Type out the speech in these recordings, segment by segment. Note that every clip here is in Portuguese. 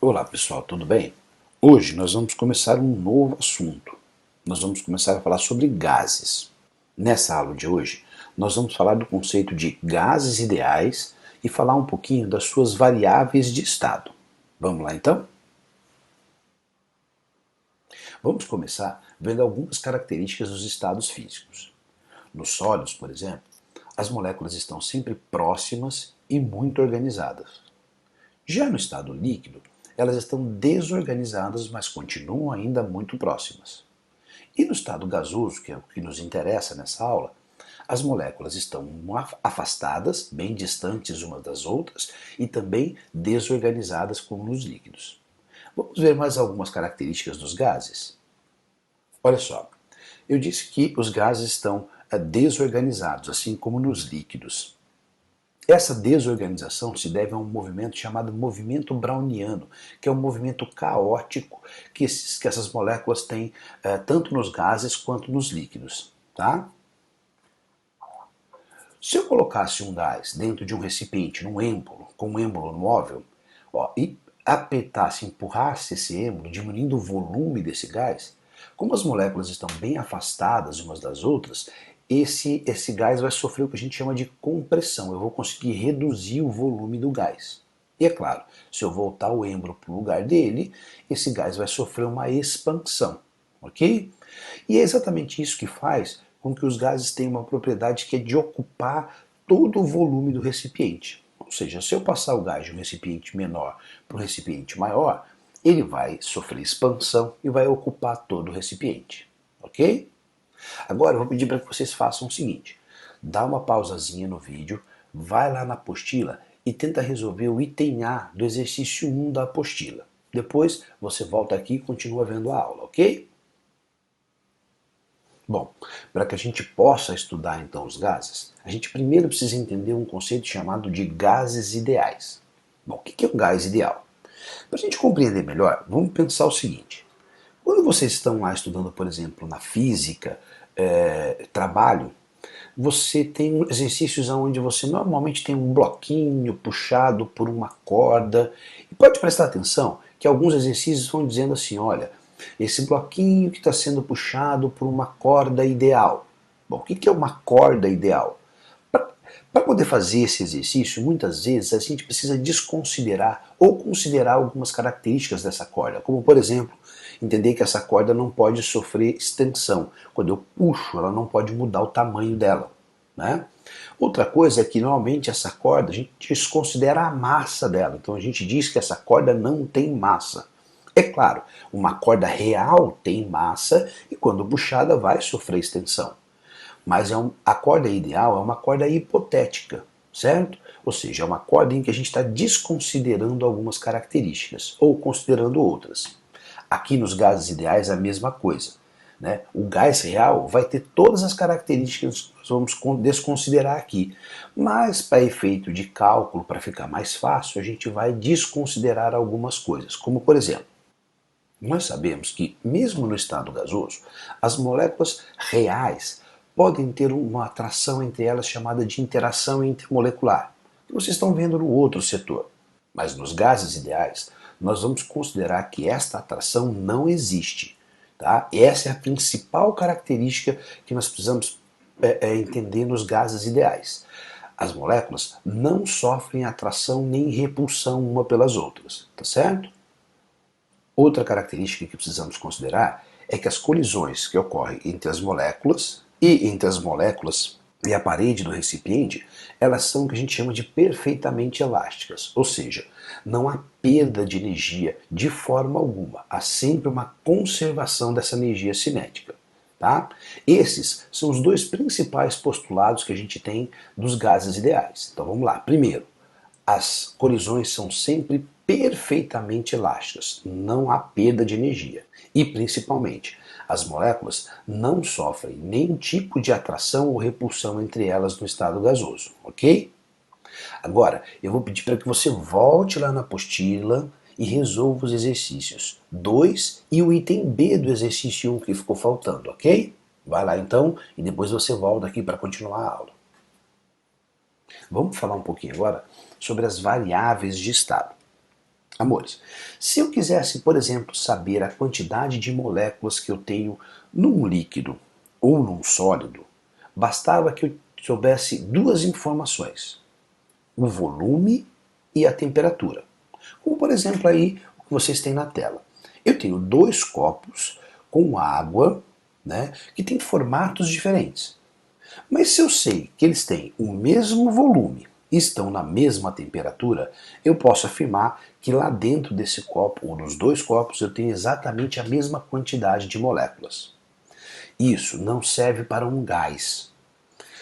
Olá pessoal, tudo bem? Hoje nós vamos começar um novo assunto. Nós vamos começar a falar sobre gases. Nessa aula de hoje, nós vamos falar do conceito de gases ideais e falar um pouquinho das suas variáveis de estado. Vamos lá então? Vamos começar vendo algumas características dos estados físicos. Nos sólidos, por exemplo, as moléculas estão sempre próximas e muito organizadas. Já no estado líquido, elas estão desorganizadas, mas continuam ainda muito próximas. E no estado gasoso, que é o que nos interessa nessa aula, as moléculas estão afastadas, bem distantes umas das outras, e também desorganizadas como nos líquidos. Vamos ver mais algumas características dos gases? Olha só, eu disse que os gases estão desorganizados, assim como nos líquidos. Essa desorganização se deve a um movimento chamado movimento browniano, que é um movimento caótico que essas moléculas têm tanto nos gases quanto nos líquidos. Tá? Se eu colocasse um gás dentro de um recipiente, num êmbolo, com um êmbolo móvel, e apertasse, empurrasse esse êmbolo, diminuindo o volume desse gás, como as moléculas estão bem afastadas umas das outras, esse gás vai sofrer o que a gente chama de compressão. Eu vou conseguir reduzir o volume do gás. E é claro, se eu voltar o êmbolo para o lugar dele, esse gás vai sofrer uma expansão, ok? E é exatamente isso que faz com que os gases tenham uma propriedade que é de ocupar todo o volume do recipiente. Ou seja, se eu passar o gás de um recipiente menor para um recipiente maior, ele vai sofrer expansão e vai ocupar todo o recipiente, ok? Agora eu vou pedir para que vocês façam o seguinte: dá uma pausazinha no vídeo, vai lá na apostila e tenta resolver o item A do exercício 1 da apostila. Depois você volta aqui e continua vendo a aula, ok? Bom, para que a gente possa estudar então os gases, a gente primeiro precisa entender um conceito chamado de gases ideais. Bom, o que é um gás ideal? Para a gente compreender melhor, vamos pensar o seguinte: quando vocês estão lá estudando, por exemplo, na física, trabalho, você tem exercícios onde você normalmente tem um bloquinho puxado por uma corda. E pode prestar atenção que alguns exercícios vão dizendo assim, olha, esse bloquinho que está sendo puxado por uma corda ideal. Bom, o que é uma corda ideal? Para poder fazer esse exercício, muitas vezes a gente precisa desconsiderar ou considerar algumas características dessa corda, como por exemplo, entender que essa corda não pode sofrer extensão. Quando eu puxo, ela não pode mudar o tamanho dela. Né? Outra coisa é que normalmente essa corda a gente desconsidera a massa dela, então a gente diz que essa corda não tem massa. É claro, uma corda real tem massa e quando puxada vai sofrer extensão. Mas a corda ideal é uma corda hipotética, certo? Ou seja, é uma corda em que a gente está desconsiderando algumas características ou considerando outras. Aqui nos gases ideais é a mesma coisa. Né? O gás real vai ter todas as características que nós vamos desconsiderar aqui. Mas, para efeito de cálculo, para ficar mais fácil, a gente vai desconsiderar algumas coisas. Como, por exemplo, nós sabemos que, mesmo no estado gasoso, as moléculas reais podem ter uma atração entre elas chamada de interação intermolecular, que vocês estão vendo no outro setor. Mas nos gases ideais, nós vamos considerar que esta atração não existe. Tá? Essa é a principal característica que nós precisamos entender nos gases ideais. As moléculas não sofrem atração nem repulsão uma pelas outras, tá certo? Outra característica que precisamos considerar é que as colisões que ocorrem entre as moléculas e a parede do recipiente, elas são o que a gente chama de perfeitamente elásticas, ou seja, não há perda de energia de forma alguma, há sempre uma conservação dessa energia cinética. Tá? Esses são os dois principais postulados que a gente tem dos gases ideais. Então vamos lá. Primeiro, as colisões são sempre perfeitamente elásticas, não há perda de energia. E principalmente, as moléculas não sofrem nenhum tipo de atração ou repulsão entre elas no estado gasoso, ok? Agora, eu vou pedir para que você volte lá na apostila e resolva os exercícios 2 e o item B do exercício 1 que ficou faltando, ok? Vai lá então e depois você volta aqui para continuar a aula. Vamos falar um pouquinho agora sobre as variáveis de estado. Amores, se eu quisesse, por exemplo, saber a quantidade de moléculas que eu tenho num líquido ou num sólido, bastava que eu soubesse duas informações: o volume e a temperatura. Como, por exemplo, aí o que vocês têm na tela. Eu tenho dois copos com água, né, que têm formatos diferentes. Mas se eu sei que eles têm o mesmo volume e estão na mesma temperatura, eu posso afirmar que lá dentro desse copo, ou nos dois copos, eu tenho exatamente a mesma quantidade de moléculas. Isso não serve para um gás.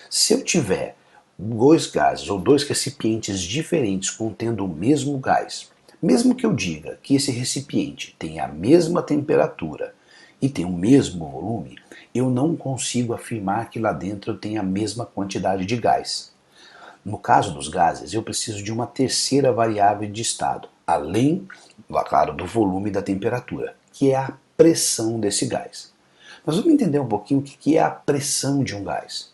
Se eu tiver dois gases ou dois recipientes diferentes contendo o mesmo gás, mesmo que eu diga que esse recipiente tem a mesma temperatura e tem o mesmo volume, eu não consigo afirmar que lá dentro eu tenho a mesma quantidade de gás. No caso dos gases, eu preciso de uma terceira variável de estado, além, claro, do volume e da temperatura, que é a pressão desse gás. Mas vamos entender um pouquinho o que é a pressão de um gás.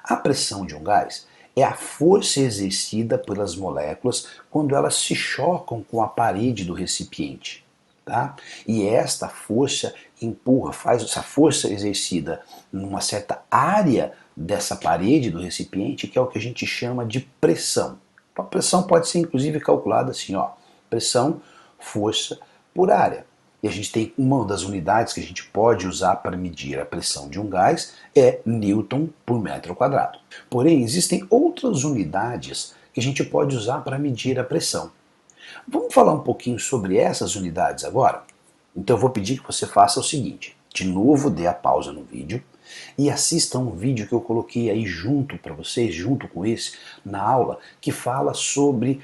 A pressão de um gás é a força exercida pelas moléculas quando elas se chocam com a parede do recipiente. Tá? E esta força empurra, faz essa força exercida numa certa área dessa parede do recipiente, que é o que a gente chama de pressão. Então, a pressão pode ser inclusive calculada assim, ó, pressão, força por área. E a gente tem uma das unidades que a gente pode usar para medir a pressão de um gás é Newton por metro quadrado. Porém, existem outras unidades que a gente pode usar para medir a pressão. Vamos falar um pouquinho sobre essas unidades agora? Então eu vou pedir que você faça o seguinte: de novo dê a pausa no vídeo e assista um vídeo que eu coloquei aí junto para vocês, junto com esse, na aula, que fala sobre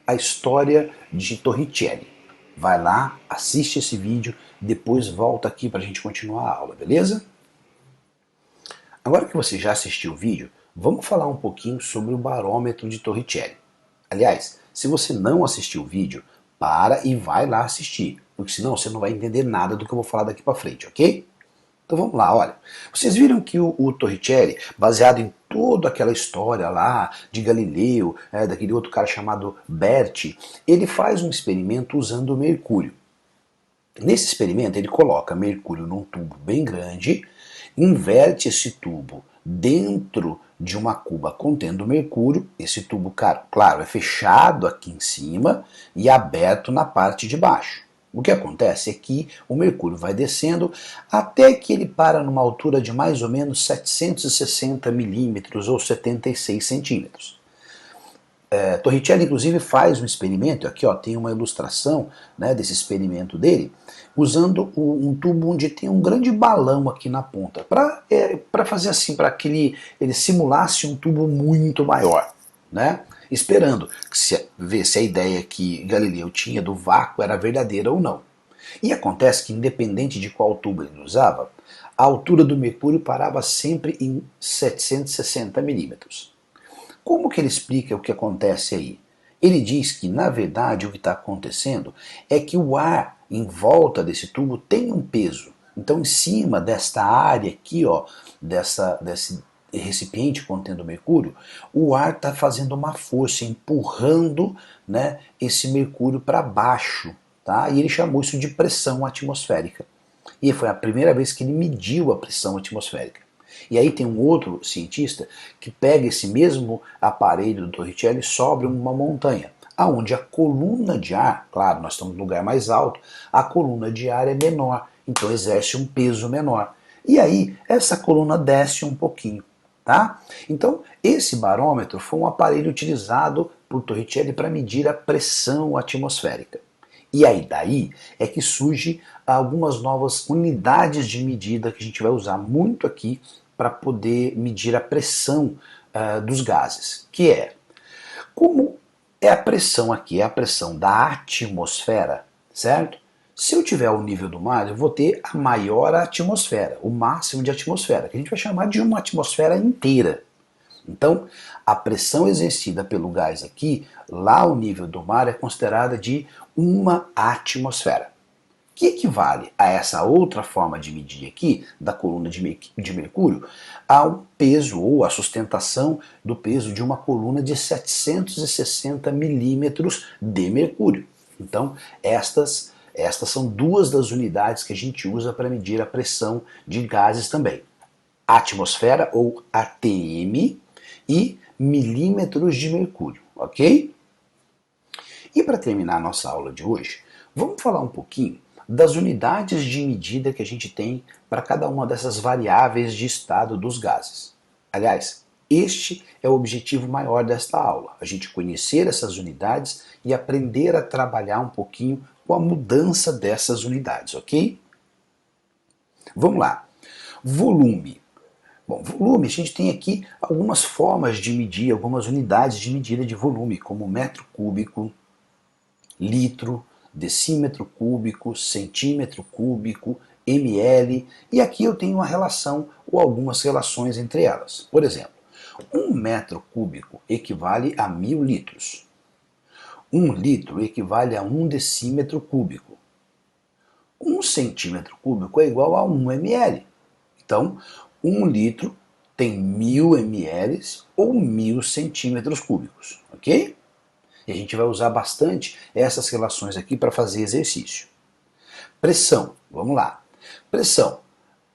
a história de Torricelli. Vai lá, assiste esse vídeo, depois volta aqui para a gente continuar a aula, beleza? Agora que você já assistiu o vídeo, vamos falar um pouquinho sobre o barômetro de Torricelli. Aliás, se você não assistiu o vídeo, para e vai lá assistir, porque senão você não vai entender nada do que eu vou falar daqui para frente, ok? Então vamos lá, olha. Vocês viram que o Torricelli, baseado em toda aquela história lá de Galileu, daquele outro cara chamado Berti, ele faz um experimento usando mercúrio. Nesse experimento ele coloca mercúrio num tubo bem grande, inverte esse tubo dentro de uma cuba contendo mercúrio. Esse tubo, claro, é fechado aqui em cima e aberto na parte de baixo. O que acontece é que o mercúrio vai descendo até que ele para numa altura de mais ou menos 760 milímetros ou 76 centímetros. Torricelli, inclusive, faz um experimento, aqui ó, tem uma ilustração, né, desse experimento dele, usando um tubo onde tem um grande balão aqui na ponta, para fazer assim, para que ele simulasse um tubo muito maior, né, esperando ver se a ideia que Galileu tinha do vácuo era verdadeira ou não. E acontece que, independente de qual tubo ele usava, a altura do mercúrio parava sempre em 760 milímetros. Como que ele explica o que acontece aí? Ele diz que, na verdade, o que está acontecendo é que o ar em volta desse tubo tem um peso. Então, em cima desta área aqui, ó, desse recipiente contendo mercúrio, o ar está fazendo uma força, empurrando, né, esse mercúrio para baixo. Tá? E ele chamou isso de pressão atmosférica. E foi a primeira vez que ele mediu a pressão atmosférica. E aí tem um outro cientista que pega esse mesmo aparelho do Torricelli e sobe uma montanha, aonde a coluna de ar, claro, nós estamos no lugar mais alto, a coluna de ar é menor, então exerce um peso menor. E aí essa coluna desce um pouquinho, tá? Então esse barômetro foi um aparelho utilizado por Torricelli para medir a pressão atmosférica. E aí daí é que surge algumas novas unidades de medida que a gente vai usar muito aqui para poder medir a pressão dos gases, que é, como é a pressão aqui, é a pressão da atmosfera, certo? Se eu tiver o nível do mar, eu vou ter a maior atmosfera, o máximo de atmosfera, que a gente vai chamar de uma atmosfera inteira. Então, a pressão exercida pelo gás aqui, lá ao nível do mar, é considerada de uma atmosfera, que equivale a essa outra forma de medir aqui, da coluna de mercúrio, ao peso ou à sustentação do peso de uma coluna de 760 milímetros de mercúrio. Então, estas são duas das unidades que a gente usa para medir a pressão de gases também. Atmosfera, ou ATM, e milímetros de mercúrio, ok? E para terminar a nossa aula de hoje, vamos falar um pouquinho das unidades de medida que a gente tem para cada uma dessas variáveis de estado dos gases. Aliás, este é o objetivo maior desta aula, a gente conhecer essas unidades e aprender a trabalhar um pouquinho com a mudança dessas unidades, ok? Vamos lá. Volume. Bom, volume, a gente tem aqui algumas formas de medir, algumas unidades de medida de volume, como metro cúbico, litro, decímetro cúbico, centímetro cúbico, ml, e aqui eu tenho uma relação ou algumas relações entre elas. Por exemplo, 1 metro cúbico equivale a 1000 litros. 1 litro equivale a 1 decímetro cúbico. 1 centímetro cúbico é igual a 1 ml. Então, 1 litro tem 1000 ml ou 1000 centímetros cúbicos, ok? E a gente vai usar bastante essas relações aqui para fazer exercício. Pressão, vamos lá. Pressão.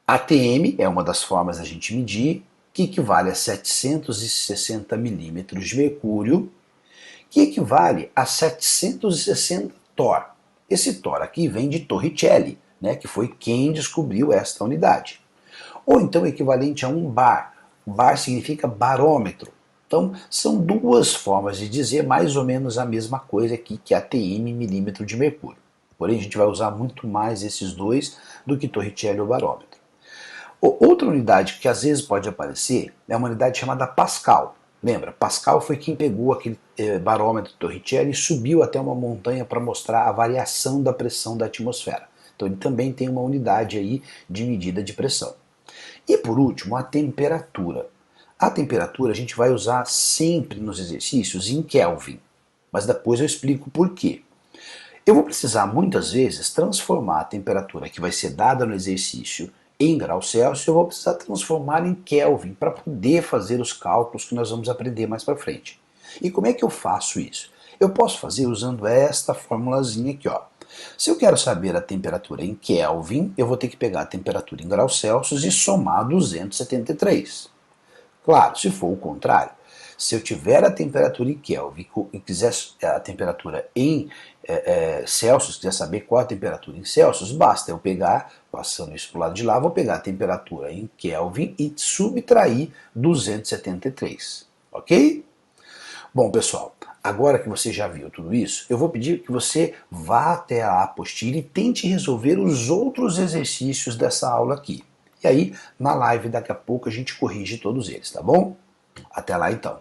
ATM é uma das formas da gente medir, que equivale a 760 milímetros de mercúrio, que equivale a 760 torr. Esse torr aqui vem de Torricelli, né, que foi quem descobriu esta unidade. Ou então equivalente a 1 bar. Bar significa barômetro. Então, são duas formas de dizer mais ou menos a mesma coisa aqui, que ATM, milímetro de mercúrio. Porém, a gente vai usar muito mais esses dois do que Torricelli ou barômetro. Outra unidade que às vezes pode aparecer é uma unidade chamada Pascal. Lembra, Pascal foi quem pegou aquele barômetro Torricelli e subiu até uma montanha para mostrar a variação da pressão da atmosfera. Então ele também tem uma unidade aí de medida de pressão. E por último, a temperatura. A temperatura a gente vai usar sempre nos exercícios em Kelvin, mas depois eu explico por quê. Eu vou precisar muitas vezes transformar a temperatura que vai ser dada no exercício em graus Celsius, eu vou precisar transformar em Kelvin para poder fazer os cálculos que nós vamos aprender mais para frente. E como é que eu faço isso? Eu posso fazer usando esta formulazinha aqui, ó. Se eu quero saber a temperatura em Kelvin, eu vou ter que pegar a temperatura em graus Celsius e somar 273. Claro, se for o contrário, se eu tiver a temperatura em Kelvin e quiser a temperatura em Celsius, quiser saber qual a temperatura em Celsius, basta eu pegar, passando isso para o lado de lá, vou pegar a temperatura em Kelvin e subtrair 273, ok? Bom, pessoal, agora que você já viu tudo isso, eu vou pedir que você vá até a apostila e tente resolver os outros exercícios dessa aula aqui. E aí, na live daqui a pouco a gente corrige todos eles, tá bom? Até lá então.